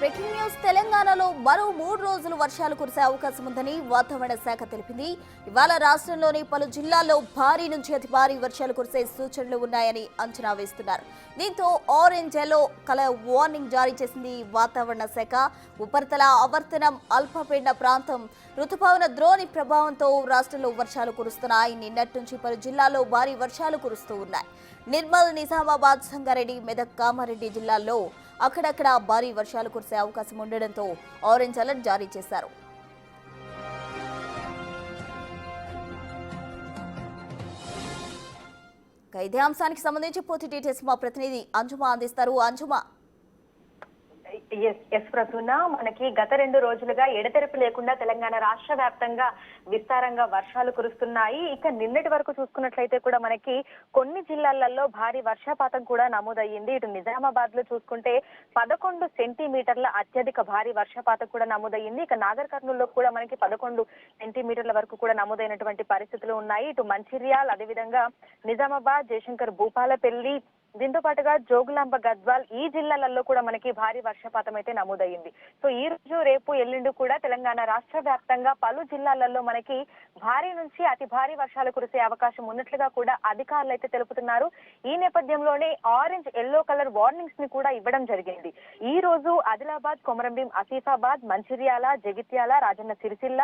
Breaking news తెలంగాణలో మరో 3 రోజులు వర్షాలు కురిసే అవకాశం ఉందని వాతావరణ శాఖ తెలిపింది. ఇవాళ రాష్ట్రంలోని పలు జిల్లాల్లో భారీ నుంచి అతి భారీ వర్షాలు కురిసే సూచనలు ఉన్నాయని అంచనా వేస్తున్నారు. దీంతో ఆరెంజ్ ఎల్లో కలర్ వార్నింగ్ జారీ చేసింది వాతావరణ శాఖ. ఉపరితల ఆవర్తనం అల్పపీడన ప్రాంతం రుతుపవన ద్రోణి ప్రభావంతో రాష్ట్రంలో వర్షాలు కురుస్తున్నాయి. నిన్నటి నుంచి పలు జిల్లాల్లో భారీ వర్షాలు కురుస్తూ ఉన్నాయి. నిర్మల్, నిజామాబాద్, సంగారెడ్డి, మెదక్, కామారెడ్డి జిల్లాల్లో అక్కడక్కడ భారీ వర్షాలు కురిసే అవకాశం ఉండడంతో ఆరెంజ్ అలర్ట్ జారీ చేశారు. ఇదే అంశానికి సంబంధించి పూర్తి డీటెయిల్స్ మా ప్రతినిధి అంజుమా అందిస్తారు. అంజుమా, ఎస్ ప్రసూన, మనకి గత 2 రోజులుగా ఎడతెరపి లేకుండా తెలంగాణ రాష్ట్ర వ్యాప్తంగా విస్తారంగా వర్షాలు కురుస్తున్నాయి. ఇక నిన్నటి వరకు చూసుకున్నట్లయితే కూడా మనకి కొన్ని జిల్లాలలో భారీ వర్షపాతం కూడా నమోదయ్యింది. ఇటు నిజామాబాద్ లో చూసుకుంటే 11 సెంటీమీటర్ల అత్యధిక భారీ వర్షపాతం కూడా నమోదయ్యింది. ఇక నాగర్ కర్నూలులో కూడా మనకి 11 సెంటీమీటర్ల వరకు కూడా నమోదైనటువంటి పరిస్థితులు ఉన్నాయి. ఇటు మంచిర్యాల్, అదేవిధంగా నిజామాబాద్, జయశంకర్ భూపాలపల్లి, దీంతో పాటుగా జోగులాంబ, గద్వాల్ ఈ జిల్లాలలో కూడా మనకి భారీ వర్షపాతం అయితే నమోదయ్యింది. సో ఈ రోజు, రేపు, ఎల్లుండి కూడా తెలంగాణ రాష్ట్ర వ్యాప్తంగా పలు జిల్లాలలో మనకి భారీ నుంచి అతి భారీ వర్షాలు కురిసే అవకాశం ఉన్నట్లుగా కూడా అధికారులు అయితే తెలుపుతున్నారు. ఈ నేపథ్యంలోనే ఆరెంజ్, ఎల్లో కలర్ వార్నింగ్స్ ని కూడా ఇవ్వడం జరిగింది. ఈ రోజు ఆదిలాబాద్, కొమరంభీం, ఆసిఫాబాద్, మంచిర్యాల, జగిత్యాల, రాజన్న సిరిసిల్ల,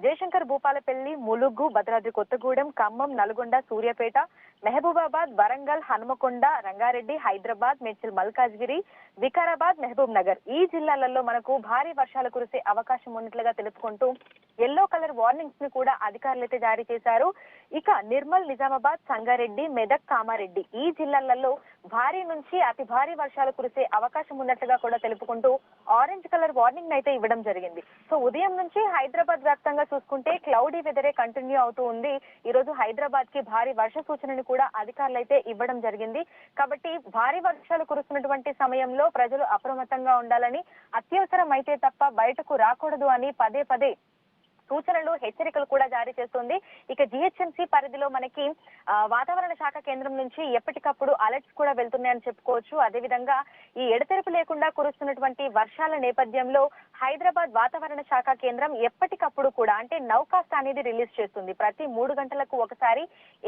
జయశంకర్ భూపాలపల్లి, ములుగు, భద్రాద్రి కొత్తగూడెం, ఖమ్మం, నల్గొండ, సూర్యాపేట, మహబూబాబాద్, వరంగల్, హనుమకొండ, రంగారెడ్డి, హైదరాబాద్, మేడ్చల్, మల్కాజ్గిరి, వికారాబాద్, మహబూబ్ నగర్ ఈ జిల్లాలలో మనకు భారీ వర్షాలు కురిసే అవకాశం ఉన్నట్లుగా తెలుపుకుంటూ ఎల్లో కలర్ వార్నింగ్స్ ని కూడా అధికారులు అయితే జారీ చేశారు. ఇక నిర్మల్, నిజామాబాద్, సంగారెడ్డి, మెదక్, కామారెడ్డి ఈ జిల్లాలలో భారీ నుంచి అతి భారీ వర్షాలు కురిసే అవకాశం ఉన్నట్లుగా కూడా తెలుపుకుంటూ ఆరెంజ్ కలర్ వార్నింగ్ అయితే ఇవ్వడం జరిగింది. సో ఉదయం నుంచి హైదరాబాద్ వ్యాప్తంగా చూసుకుంటే క్లౌడీ వెదరే కంటిన్యూ అవుతూ ఉంది. ఈ రోజు హైదరాబాద్ కి భారీ వర్ష సూచనని కూడా అధికారులు అయితే ఇవ్వడం జరిగింది. కాబట్టి భారీ వర్షాలు కురుస్తున్నటువంటి సమయంలో ప్రజలు అప్రమత్తంగా ఉండాలని, అత్యవసరం అయితే తప్ప బయటకు రాకూడదు అని పదే పదే సూచనలు, హెచ్చరికలు కూడా జారీ చేస్తుంది. ఇక జిహెచ్ఎంసీ పరిధిలో మనకి వాతావరణ శాఖ కేంద్రం నుంచి ఎప్పటికప్పుడు అలర్ట్స్ కూడా వెళ్తున్నాయని చెప్పుకోవచ్చు. అదేవిధంగా ఈ ఎడతెరిపి లేకుండా కురుస్తున్నటువంటి వర్షాల నేపథ్యంలో హైదరాబాద్ వాతావరణ శాఖ కేంద్రం ఎప్పటికప్పుడు కూడా అంటే నౌకాస్ట్ అనేది రిలీజ్ చేస్తుంది. ప్రతి 3 గంటలకు ఒకసారి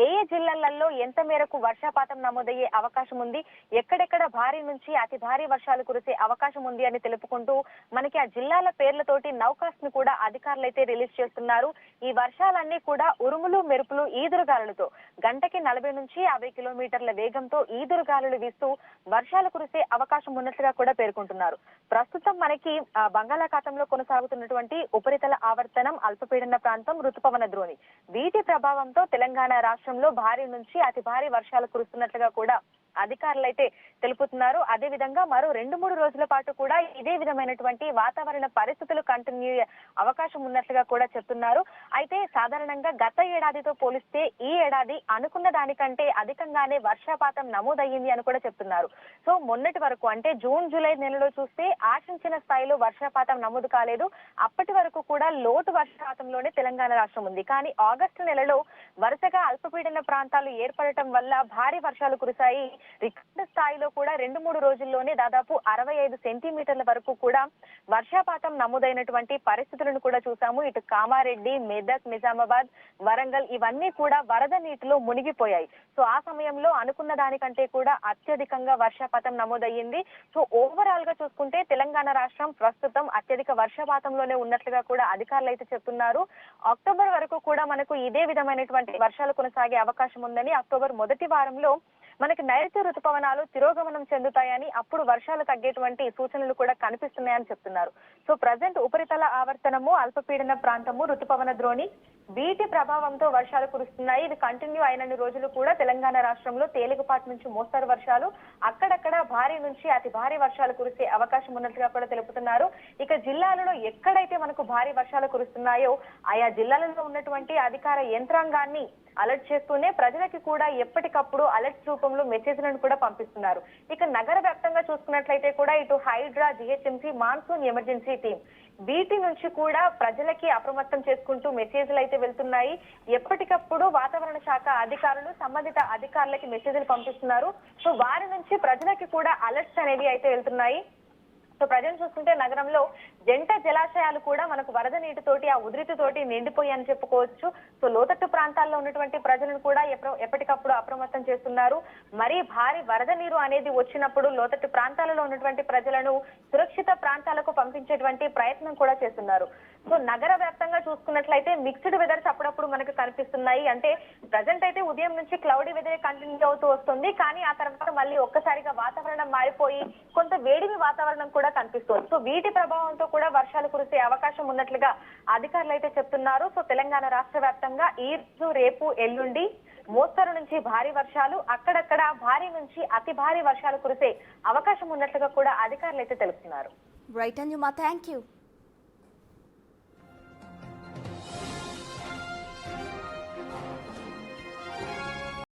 ఏ జిల్లాలలో ఎంత మేరకు వర్షపాతం నమోదయ్యే అవకాశం ఉంది, ఎక్కడెక్కడ భారీ నుంచి అతి భారీ వర్షాలు కురిసే అవకాశం ఉంది అని తెలుపుకుంటూ మనకి ఆ జిల్లాల పేర్లతోటి నౌకాస్ట్ ను కూడా అధికారులు అయితే రిలీజ్ చేస్తున్నారు. ఈ వర్షాలన్నీ కూడా ఉరుములు, మెరుపులు, ఈదురుగాలులతో గంటకి 40 నుంచి 50 కిలోమీటర్ల వేగంతో ఈదురుగాలులు వీస్తూ వర్షాలు కురిసే అవకాశం ఉన్నట్లుగా కూడా పేర్కొంటున్నారు. ప్రస్తుతం మనకి బంగాళాఖాతంలో కొనసాగుతున్నటువంటి ఉపరితల ఆవర్తనం, అల్పపీడన ప్రాంతం, రుతుపవన ద్రోణి వీటి ప్రభావంతో తెలంగాణ రాష్ట్రంలో భారీ నుంచి అతి భారీ వర్షాలు కురుస్తున్నట్లుగా కూడా అధికారులు అయితే తెలుపుతున్నారు. అదే విధంగా మరో 2-3 రోజుల పాటు కూడా ఇదే విధమైనటువంటి వాతావరణ పరిస్థితులు కంటిన్యూ అవకాశం ఉన్నట్లుగా కూడా చెప్తున్నారు. అయితే సాధారణంగా గత ఏడాదితో పోలిస్తే ఈ ఏడాది అనుకున్న దానికంటే అధికంగానే వర్షపాతం నమోదయ్యింది అని కూడా చెప్తున్నారు. సో మొన్నటి వరకు అంటే జూన్, జూలై నెలలో చూస్తే ఆశించిన స్థాయిలో వర్షపాతం నమోదు కాలేదు. అప్పటి వరకు కూడా లోటు వర్షపాతంలోనే తెలంగాణ రాష్ట్రం ఉంది. కానీ ఆగస్టు నెలలో వరుసగా అల్పపీడన ప్రాంతాలు ఏర్పడటం వల్ల భారీ వర్షాలు కురిశాయి. రికార్డు స్థాయిలో కూడా 2-3 రోజుల్లోనే దాదాపు 65 సెంటీమీటర్ల వరకు కూడా వర్షపాతం నమోదైనటువంటి పరిస్థితులను కూడా చూసాము. ఇటు కామారెడ్డి, మెదక్, నిజామాబాద్, వరంగల్ ఇవన్నీ కూడా వరద నీటిలో మునిగిపోయాయి. సో ఆ సమయంలో అనుకున్న దానికంటే కూడా అత్యధికంగా వర్షపాతం నమోదయ్యింది. సో ఓవరాల్ గా చూసుకుంటే తెలంగాణ రాష్ట్రం ప్రస్తుతం అత్యధిక వర్షపాతంలోనే ఉన్నట్లుగా కూడా అధికారులు అయితే చెప్తున్నారు. అక్టోబర్ వరకు కూడా మనకు ఇదే విధమైనటువంటి వర్షాలు కొనసాగే అవకాశం ఉందని, అక్టోబర్ మొదటి వారంలో మనకి నైరుతి ఋతుపవనాలు తిరోగమనం చెందుతాయని, అప్పుడు వర్షాలు తగ్గేటువంటి సూచనలు కూడా కనిపిస్తున్నాయని చెప్తున్నారు. సో ప్రజెంట్ ఉపరితల ఆవర్తనము, అల్పపీడన ప్రాంతము, ఋతుపవన ద్రోణి వీటి ప్రభావంతో వర్షాలు కురుస్తున్నాయి. ఇది కంటిన్యూ అయినన్ని రోజులు కూడా తెలంగాణ రాష్ట్రంలో తేలికపాటి నుంచి మోస్తరు వర్షాలు, అక్కడక్కడ భారీ నుంచి అతి భారీ వర్షాలు కురిసే అవకాశం ఉన్నట్లుగా కూడా తెలుపుతున్నారు. ఇక జిల్లాలలో ఎక్కడైతే మనకు భారీ వర్షాలు కురుస్తున్నాయో ఆయా జిల్లాలలో ఉన్నటువంటి అధికార యంత్రాంగాన్ని అలర్ట్ చేస్తూనే ప్రజలకి కూడా ఎప్పటికప్పుడు అలర్ట్స్ రూపంలో మెసేజ్లను కూడా పంపిస్తున్నారు. ఇక నగర వ్యాప్తంగా చూసుకున్నట్లయితే కూడా ఇటు Hydraa, GHMC, monsoon emergency team వీటి నుంచి కూడా ప్రజలకి అప్రమత్తం చేసుకుంటూ మెసేజ్లు అయితే వెళ్తున్నాయి. ఎప్పటికప్పుడు వాతావరణ శాఖ అధికారులు సంబంధిత అధికారులకి మెసేజ్లు పంపిస్తున్నారు. సో వారి నుంచి ప్రజలకి కూడా అలర్ట్స్ అనేవి అయితే వెళ్తున్నాయి. సో ప్రజలు చూస్తుంటే నగరంలో జంట జలాశయాలు కూడా మనకు వరద నీటితోటి ఆ ఉధృతితోటి నిండిపోయాయని చెప్పుకోవచ్చు. సో లోతట్టు ప్రాంతాల్లో ఉన్నటువంటి ప్రజలను కూడా ఎప్పటికప్పుడు అప్రమత్తం చేస్తున్నారు. మరీ భారీ వరద నీరు అనేది వచ్చినప్పుడు లోతట్టు ప్రాంతాలలో ఉన్నటువంటి ప్రజలను సురక్షిత ప్రాంతాలకు పంపించేటువంటి ప్రయత్నం కూడా చేస్తున్నారు. సో నగర వ్యాప్తంగా చూసుకున్నట్లయితే మిక్స్డ్ వెదర్స్ అప్పుడప్పుడు మనకు కనిపిస్తున్నాయి. అంటే ప్రజెంట్ అయితే ఉదయం నుంచి క్లౌడీ వెదర్ కంటిన్యూ అవుతూ వస్తుంది. కానీ ఆ తర్వాత మళ్ళీ ఒక్కసారిగా వాతావరణం మారిపోయి కొంత వేడిమి వాతావరణం కూడా కనిపిస్తుంది. సో వీటి ప్రభావంతో కూడా వర్షాలు కురిసే అవకాశం ఉన్నట్లుగా అధికారులు అయితే చెప్తున్నారు. సో తెలంగాణ రాష్ట్ర వ్యాప్తంగా ఈ రోజు, రేపు, ఎల్లుండి మోస్తరు నుంచి భారీ వర్షాలు, అక్కడక్కడ భారీ నుంచి అతి భారీ వర్షాలు కురిసే అవకాశం ఉన్నట్లుగా కూడా అధికారులు అయితే తెలుపుతున్నారు. Right Anjuma, thank you.